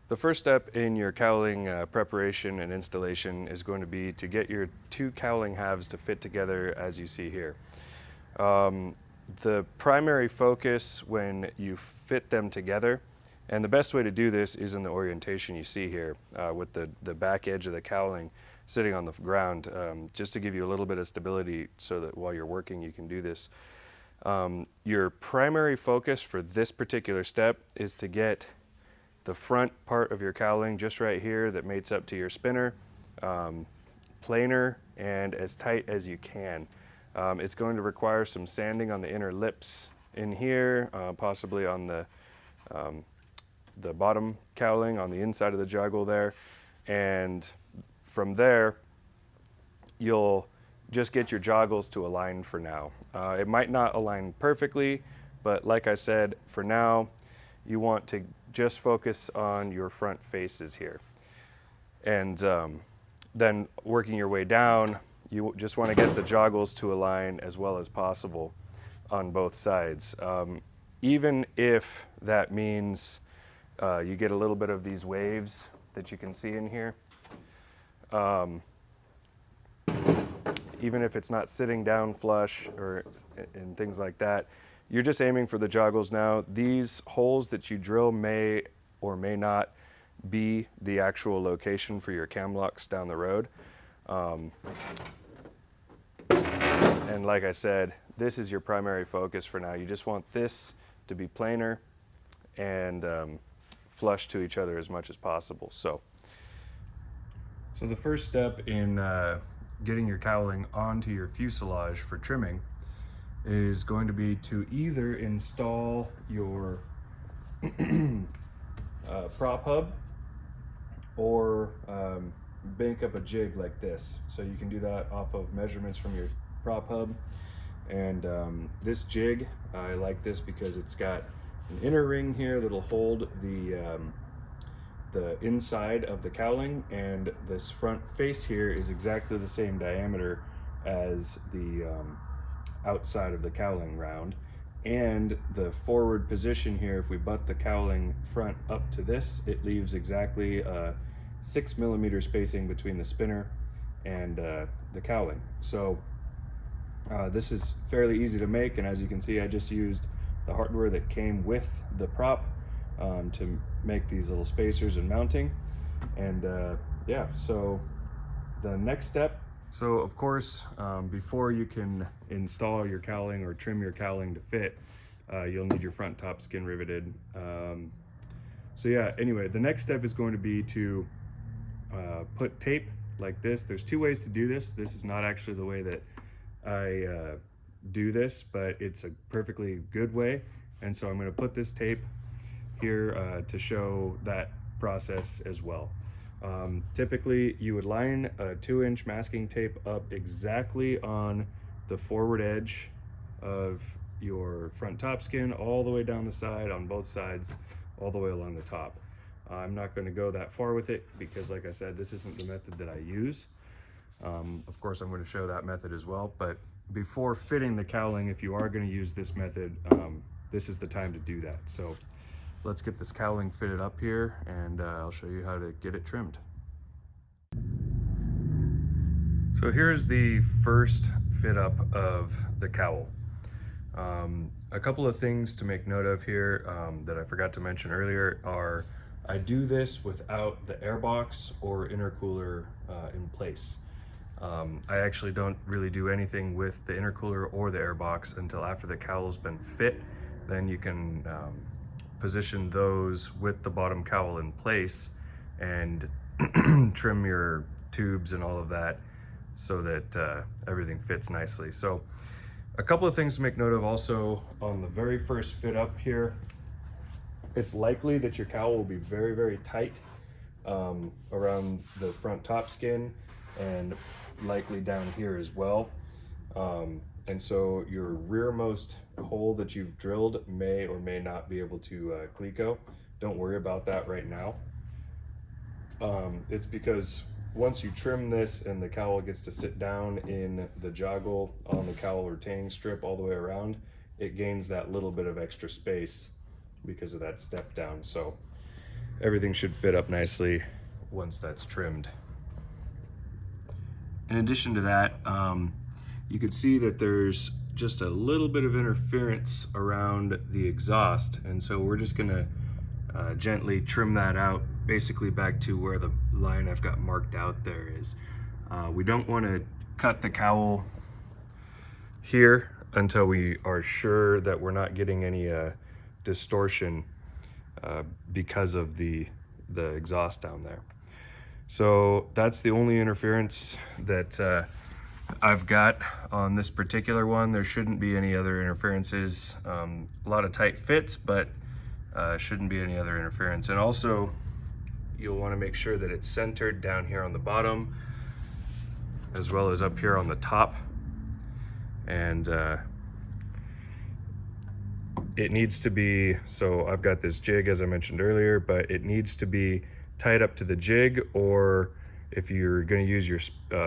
The first step in your cowling preparation and installation is going to be to get your two cowling halves to fit together as you see here. The primary focus when you fit them together, and the best way to do this is in the orientation you see here with the back edge of the cowling sitting on the ground, just to give you a little bit of stability so that while you're working you can do this. Your primary focus for this particular step is to get the front part of your cowling just right here that mates up to your spinner, planar and as tight as you can. It's going to require some sanding on the inner lips in here, possibly on the bottom cowling on the inside of the joggle there, and from there you'll just get your joggles to align for now. It might not align perfectly, but like I said, for now you want to just focus on your front faces here. And then working your way down, you just want to get the joggles to align as well as possible on both sides. Even if that means you get a little bit of these waves that you can see in here. Even if it's not sitting down flush or and things like that, you're just aiming for the joggles now. These holes that you drill may or may not be the actual location for your cam locks down the road. And like I said, this is your primary focus for now. You just want this to be planar and flush to each other as much as possible. So the first step in getting your cowling onto your fuselage for trimming is going to be to either install your prop hub or bank up a jig like this. So you can do that off of measurements from your prop hub. And this jig, I like this because it's got an inner ring here that'll hold the inside of the cowling, and this front face here is exactly the same diameter as the outside of the cowling round. And the forward position here, if we butt the cowling front up to this, it leaves exactly 6 millimeter spacing between the spinner and the cowling. So this is fairly easy to make, and as you can see, I just used the hardware that came with the prop to make these little spacers and mounting. And yeah, so the next step, so of course before you can install your cowling or trim your cowling to fit, you'll need your front top skin riveted. So yeah, anyway, the next step is going to be to put tape like this. There's two ways to do this. This is not actually the way that I do this, but it's a perfectly good way. And so I'm going to put this tape here to show that process as well. Typically you would line a 2-inch masking tape up exactly on the forward edge of your front top skin, all the way down the side, on both sides, all the way along the top. I'm not going to go that far with it because, like I said, this isn't the method that I use. Of course I'm going to show that method as well, but before fitting the cowling, if you are going to use this method, this is the time to do that. So let's get this cowling fitted up here, and I'll show you how to get it trimmed. So here's the first fit up of the cowl. A couple of things to make note of here that I forgot to mention earlier are I do this without the airbox or intercooler in place. I actually don't really do anything with the intercooler or the airbox until after the cowl's been fit. Then you can position those with the bottom cowl in place and trim your tubes and all of that so that everything fits nicely. So a couple of things to make note of also on the very first fit up here. It's likely that your cowl will be very, very tight around the front top skin and likely down here as well. And so your rearmost hole that you've drilled may or may not be able to cleco. Don't worry about that right now. It's because once you trim this and the cowl gets to sit down in the joggle on the cowl retaining strip all the way around, it gains that little bit of extra space because of that step down. So everything should fit up nicely once that's trimmed. In addition to that, you can see that there's just a little bit of interference around the exhaust, and so we're just gonna gently trim that out, basically back to where the line I've got marked out there is. We don't want to cut the cowl here until we are sure that we're not getting any distortion because of the exhaust down there. So that's the only interference that I've got on this particular one. There shouldn't be any other interferences. A lot of tight fits, but shouldn't be any other interference. And also, you'll want to make sure that it's centered down here on the bottom, as well as up here on the top. And it needs to be, so I've got this jig as I mentioned earlier, but it needs to be tied up to the jig, or if you're going to use your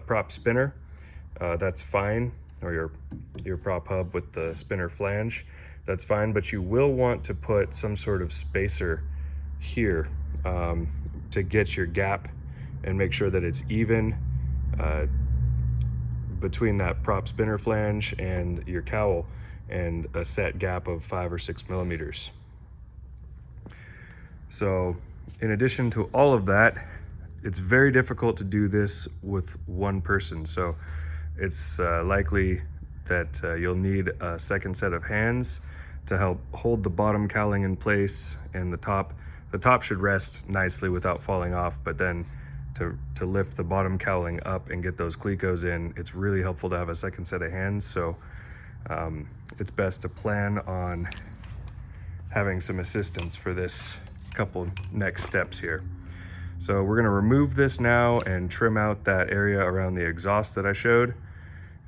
prop spinner, that's fine, or your prop hub with the spinner flange, that's fine, but you will want to put some sort of spacer here to get your gap and make sure that it's even between that prop spinner flange and your cowl, and a set gap of 5 or 6 millimeters. So in addition to all of that, it's very difficult to do this with one person. So it's likely that you'll need a second set of hands to help hold the bottom cowling in place, and the top should rest nicely without falling off, but then to lift the bottom cowling up and get those clecos in, it's really helpful to have a second set of hands. So it's best to plan on having some assistance for this couple next steps here. So we're going to remove this now and trim out that area around the exhaust that I showed,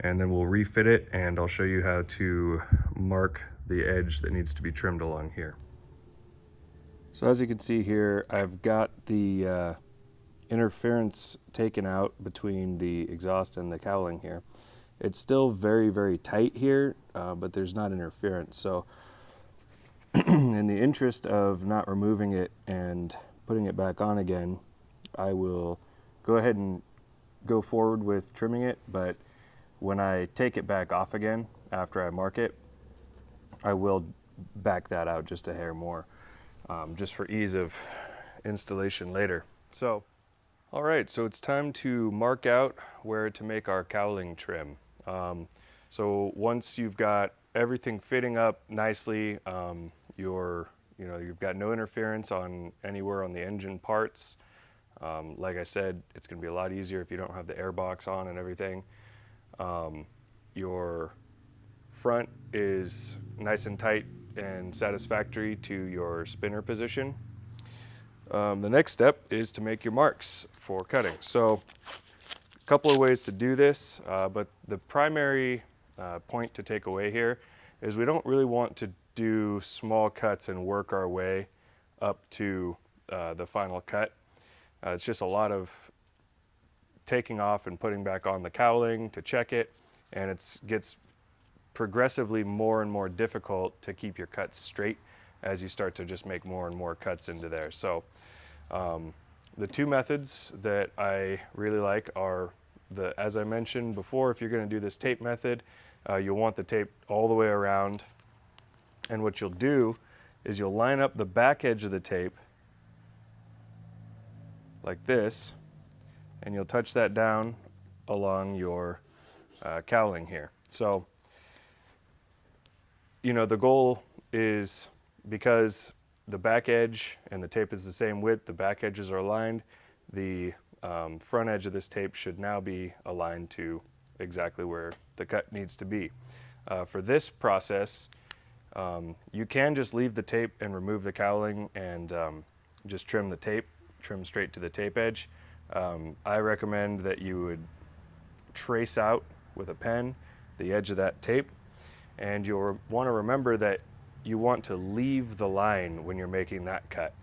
and then we'll refit it, and I'll show you how to mark the edge that needs to be trimmed along here. So as you can see here, I've got the interference taken out between the exhaust and the cowling here. It's still very, very tight here, but there's not interference. So in the interest of not removing it and putting it back on again, I will go ahead and go forward with trimming it, but when I take it back off again after I mark it, I will back that out just a hair more, just for ease of installation later. So, all right, so it's time to mark out where to make our cowling trim. So once you've got everything fitting up nicely, you've got no interference on anywhere on the engine parts. Like I said, it's going to be a lot easier if you don't have the air box on and everything. Your front is nice and tight and satisfactory to your spinner position. The next step is to make your marks for cutting. So a couple of ways to do this, but the primary point to take away here is we don't really want to do small cuts and work our way up to the final cut. It's just a lot of taking off and putting back on the cowling to check it, and it gets progressively more and more difficult to keep your cuts straight as you start to just make more and more cuts into there. So the two methods that I really like are as I mentioned before, if you're going to do this tape method, you'll want the tape all the way around, and what you'll do is you'll line up the back edge of the tape like this, and you'll touch that down along your cowling here. So, the goal is, because the back edge and the tape is the same width, the back edges are aligned, the front edge of this tape should now be aligned to exactly where the cut needs to be. For this process, you can just leave the tape and remove the cowling and just trim the tape, trim straight to the tape edge. I recommend that you would trace out with a pen the edge of that tape, and you'll want to remember that you want to leave the line when you're making that cut,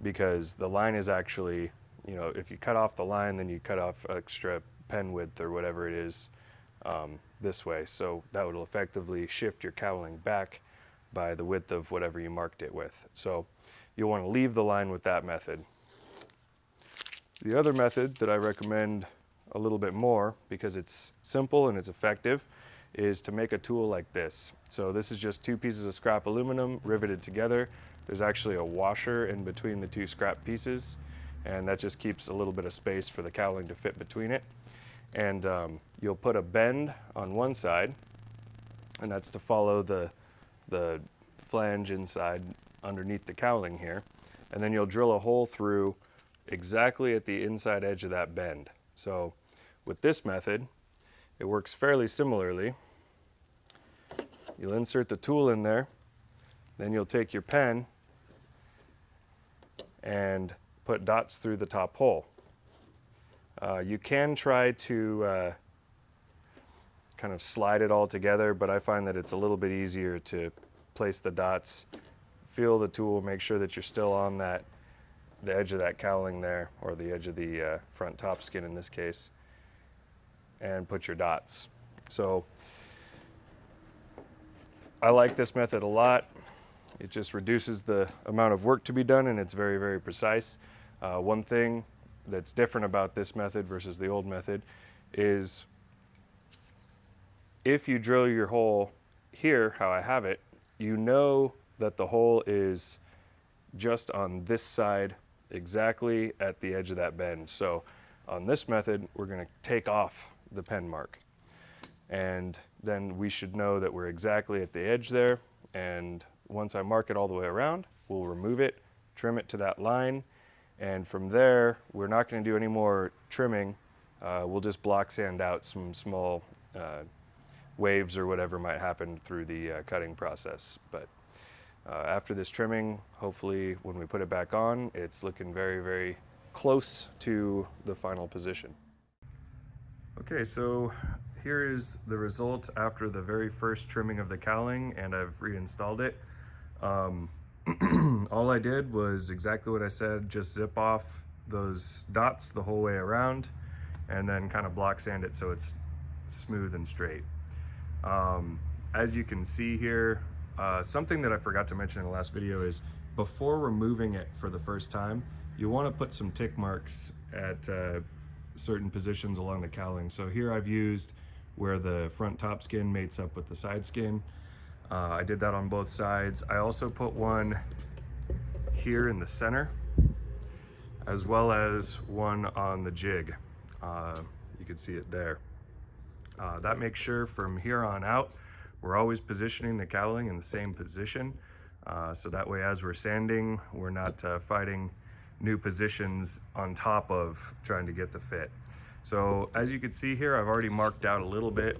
because the line is actually, if you cut off the line, then you cut off extra pen width or whatever it is this way. So that will effectively shift your cowling back by the width of whatever you marked it with. So you'll want to leave the line with that method. The other method that I recommend a little bit more, because it's simple and it's effective, is to make a tool like this. So this is just 2 pieces of scrap aluminum riveted together. There's actually a washer in between the 2 scrap pieces, and that just keeps a little bit of space for the cowling to fit between it. And you'll put a bend on one side, and that's to follow the flange inside underneath the cowling here. And then you'll drill a hole through exactly at the inside edge of that bend. So with this method, it works fairly similarly. You'll insert the tool in there, then you'll take your pen and put dots through the top hole. You can try to kind of slide it all together, but I find that it's a little bit easier to place the dots, feel the tool, make sure that you're still on the edge of that cowling there, or the edge of the front top skin in this case, and put your dots. So I like this method a lot. It just reduces the amount of work to be done, and it's very, very precise. One thing that's different about this method versus the old method is if you drill your hole here, how I have it, you know that the hole is just on this side, exactly at the edge of that bend. So on this method, we're going to take off the pen mark, and then we should know that we're exactly at the edge there. And once I mark it all the way around, we'll remove it, trim it to that line, and from there we're not going to do any more trimming. We'll just block sand out some small waves or whatever might happen through the cutting process. But after this trimming, hopefully when we put it back on, it's looking very, very close to the final position. Okay, so here is the result after the very first trimming of the cowling, and I've reinstalled it. All I did was exactly what I said, just zip off those dots the whole way around, and then kind of block sand it so it's smooth and straight. As you can see here, something that I forgot to mention in the last video is before removing it for the first time, you want to put some tick marks at certain positions along the cowling. So here I've used where the front top skin mates up with the side skin. I did that on both sides. I also put one here in the center, as well as one on the jig. You can see it there. That makes sure from here on out, we're always positioning the cowling in the same position. So that way, as we're sanding, we're not fighting new positions on top of trying to get the fit. So as you can see here, I've already marked out a little bit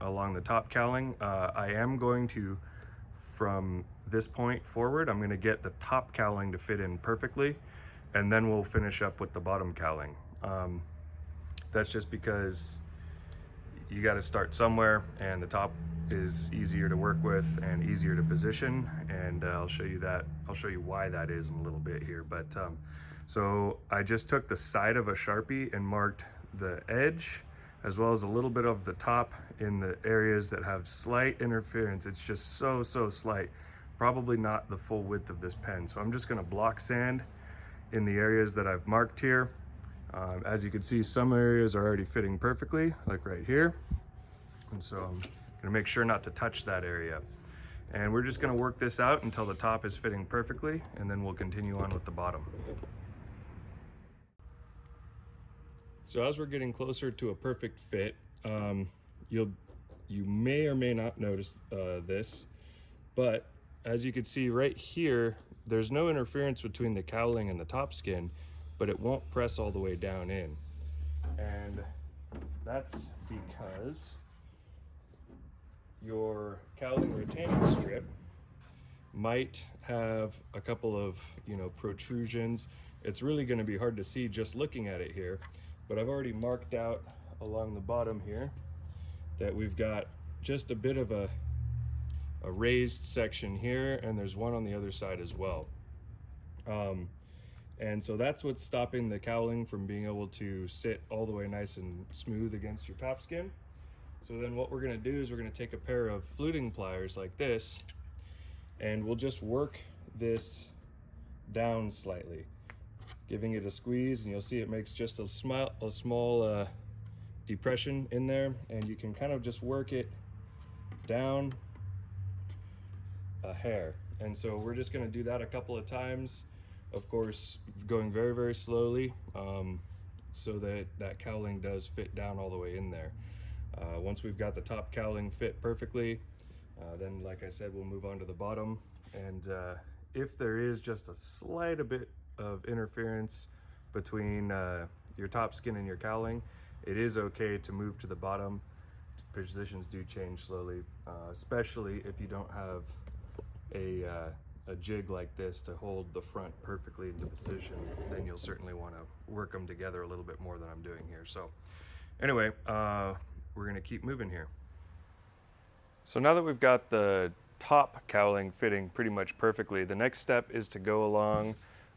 along the top cowling. I am going to, from this point forward, I'm going to get the top cowling to fit in perfectly, and then we'll finish up with the bottom cowling. That's just because you got to start somewhere, and the top is easier to work with and easier to position, and I'll show you that. I'll show you why that is in a little bit here. But so I just took the side of a Sharpie and marked the edge as well as a little bit of the top in the areas that have slight interference. It's just so slight, probably not the full width of this pen. So I'm just going to block sand in the areas that I've marked here. As you can see, some areas are already fitting perfectly, like right here, and so I'm going to make sure not to touch that area. And we're just going to work this out until the top is fitting perfectly, and then we'll continue on with the bottom. So as we're getting closer to a perfect fit, you may or may not notice this, but as you can see right here, there's no interference between the cowling and the top skin, but it won't press all the way down in. And that's because your cowling retaining strip might have a couple of, protrusions. It's really going to be hard to see just looking at it here, but I've already marked out along the bottom here that we've got just a bit of a raised section here, and there's one on the other side as well. And so that's what's stopping the cowling from being able to sit all the way nice and smooth against your top skin. So then what we're going to do is we're going to take a pair of fluting pliers like this, and we'll just work this down slightly, giving it a squeeze, and you'll see it makes just a small depression in there, and you can kind of just work it down a hair. And so we're just going to do that a couple of times, of course going very, very slowly, so that that cowling does fit down all the way in there. Once we've got the top cowling fit perfectly, then like I said, we'll move on to the bottom. And if there is just a slight bit of interference between your top skin and your cowling, it is okay to move to the bottom. Positions do change slowly, especially if you don't have a jig like this to hold the front perfectly into position. Then you'll certainly want to work them together a little bit more than I'm doing here. So anyway, we're going to keep moving here. So now that we've got the top cowling fitting pretty much perfectly, the next step is to go along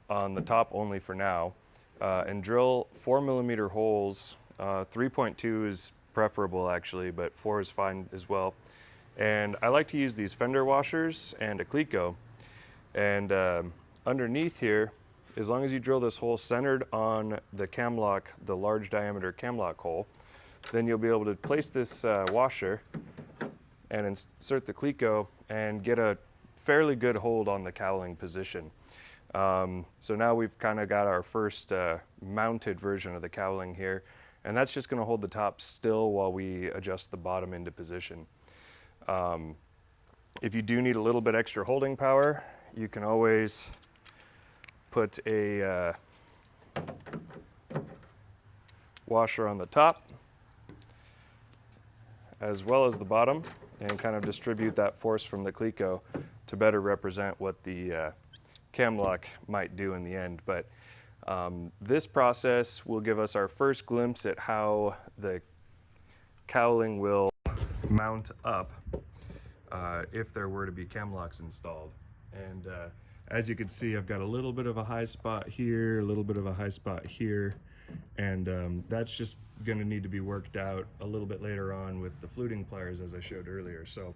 on the top only for now, and drill 4mm holes. 3.2 is preferable actually, but 4 is fine as well. And I like to use these fender washers and a cleco. And underneath here, as long as you drill this hole centered on the cam lock, the large diameter cam lock hole, then you'll be able to place this washer and insert the cleco and get a fairly good hold on the cowling position. So now we've kind of got our first mounted version of the cowling here, and that's just going to hold the top still while we adjust the bottom into position. If you do need a little bit extra holding power, you can always put a washer on the top as well as the bottom, and kind of distribute that force from the cleco to better represent what the cam lock might do in the end. But this process will give us our first glimpse at how the cowling will mount up if there were to be cam locks installed. And as you can see, I've got a little bit of a high spot here, a little bit of a high spot here, and that's just going to need to be worked out a little bit later on with the fluting pliers, as I showed earlier. So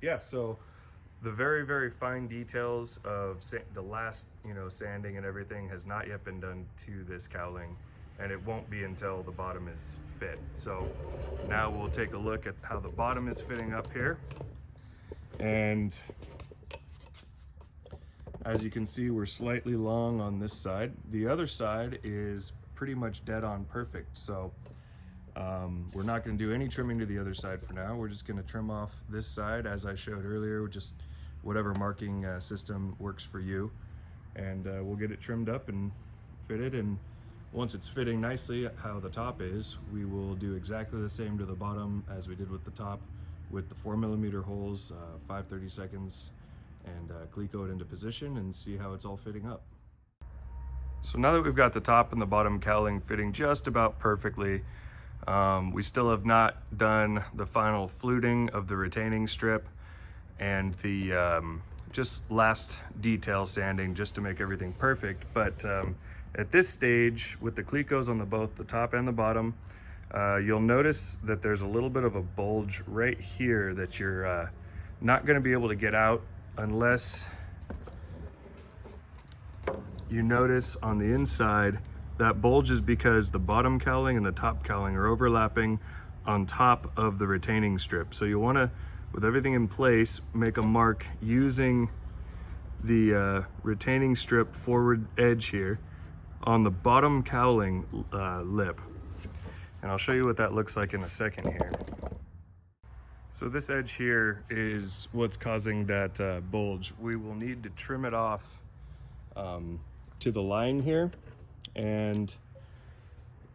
yeah, so the very, very fine details of the last, sanding and everything has not yet been done to this cowling, and it won't be until the bottom is fit. So now we'll take a look at how the bottom is fitting up here. And as you can see, we're slightly long on this side. The other side is pretty much dead on perfect. So we're not going to do any trimming to the other side for now. We're just going to trim off this side, as I showed earlier, just whatever marking system works for you. And we'll get it trimmed up and fitted. And once it's fitting nicely how the top is, we will do exactly the same to the bottom as we did with the top, with the 4mm holes, 5/30 seconds, and cleco it into position and see how it's all fitting up. So now that we've got the top and the bottom cowling fitting just about perfectly, we still have not done the final fluting of the retaining strip and the just last detail sanding just to make everything perfect. But at this stage, with the clecos on both the top and the bottom, you'll notice that there's a little bit of a bulge right here that you're not going to be able to get out unless you notice on the inside. That bulge is because the bottom cowling and the top cowling are overlapping on top of the retaining strip. So you want to, with everything in place, make a mark using the retaining strip forward edge here on the bottom cowling lip. And I'll show you what that looks like in a second here. So this edge here is what's causing that bulge. We will need to trim it off to the line here and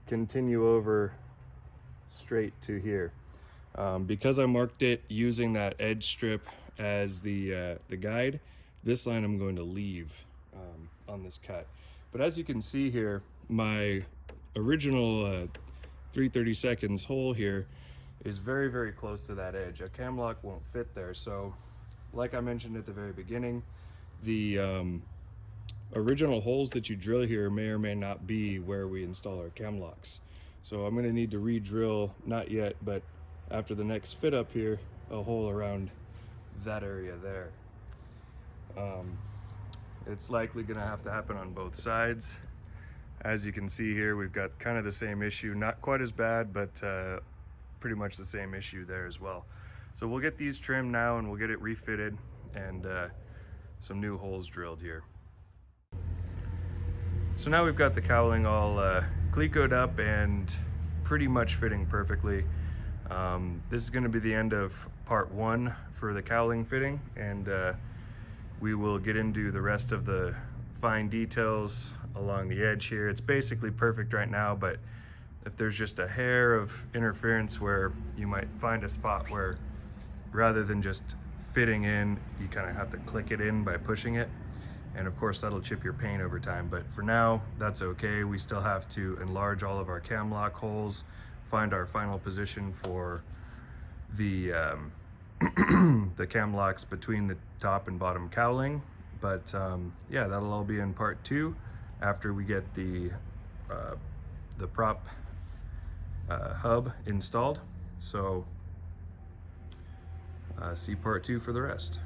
continue over straight to here. Because I marked it using that edge strip as the guide, this line I'm going to leave on this cut. But as you can see here, my original 3/30 seconds hole here is very, very close to that edge. A cam lock won't fit there. So like I mentioned at the very beginning, the original holes that you drill here may or may not be where we install our cam locks. So I'm going to need to re-drill, not yet, but after the next fit up here, a hole around that area there. It's likely going to have to happen on both sides. As you can see here, we've got kind of the same issue, not quite as bad, but pretty much the same issue there as well. So we'll get these trimmed now and we'll get it refitted and some new holes drilled here. So now we've got the cowling all clecoed up and pretty much fitting perfectly. This is going to be the end of part 1 for the cowling fitting, and we will get into the rest of the fine details along the edge here. It's basically perfect right now, but if there's just a hair of interference where you might find a spot where rather than just fitting in, you kind of have to click it in by pushing it, and of course that'll chip your paint over time. But for now, that's okay. We still have to enlarge all of our cam lock holes, find our final position for the the cam locks between the top and bottom cowling. But yeah, that'll all be in part 2 after we get the prop hub installed. So see part 2 for the rest.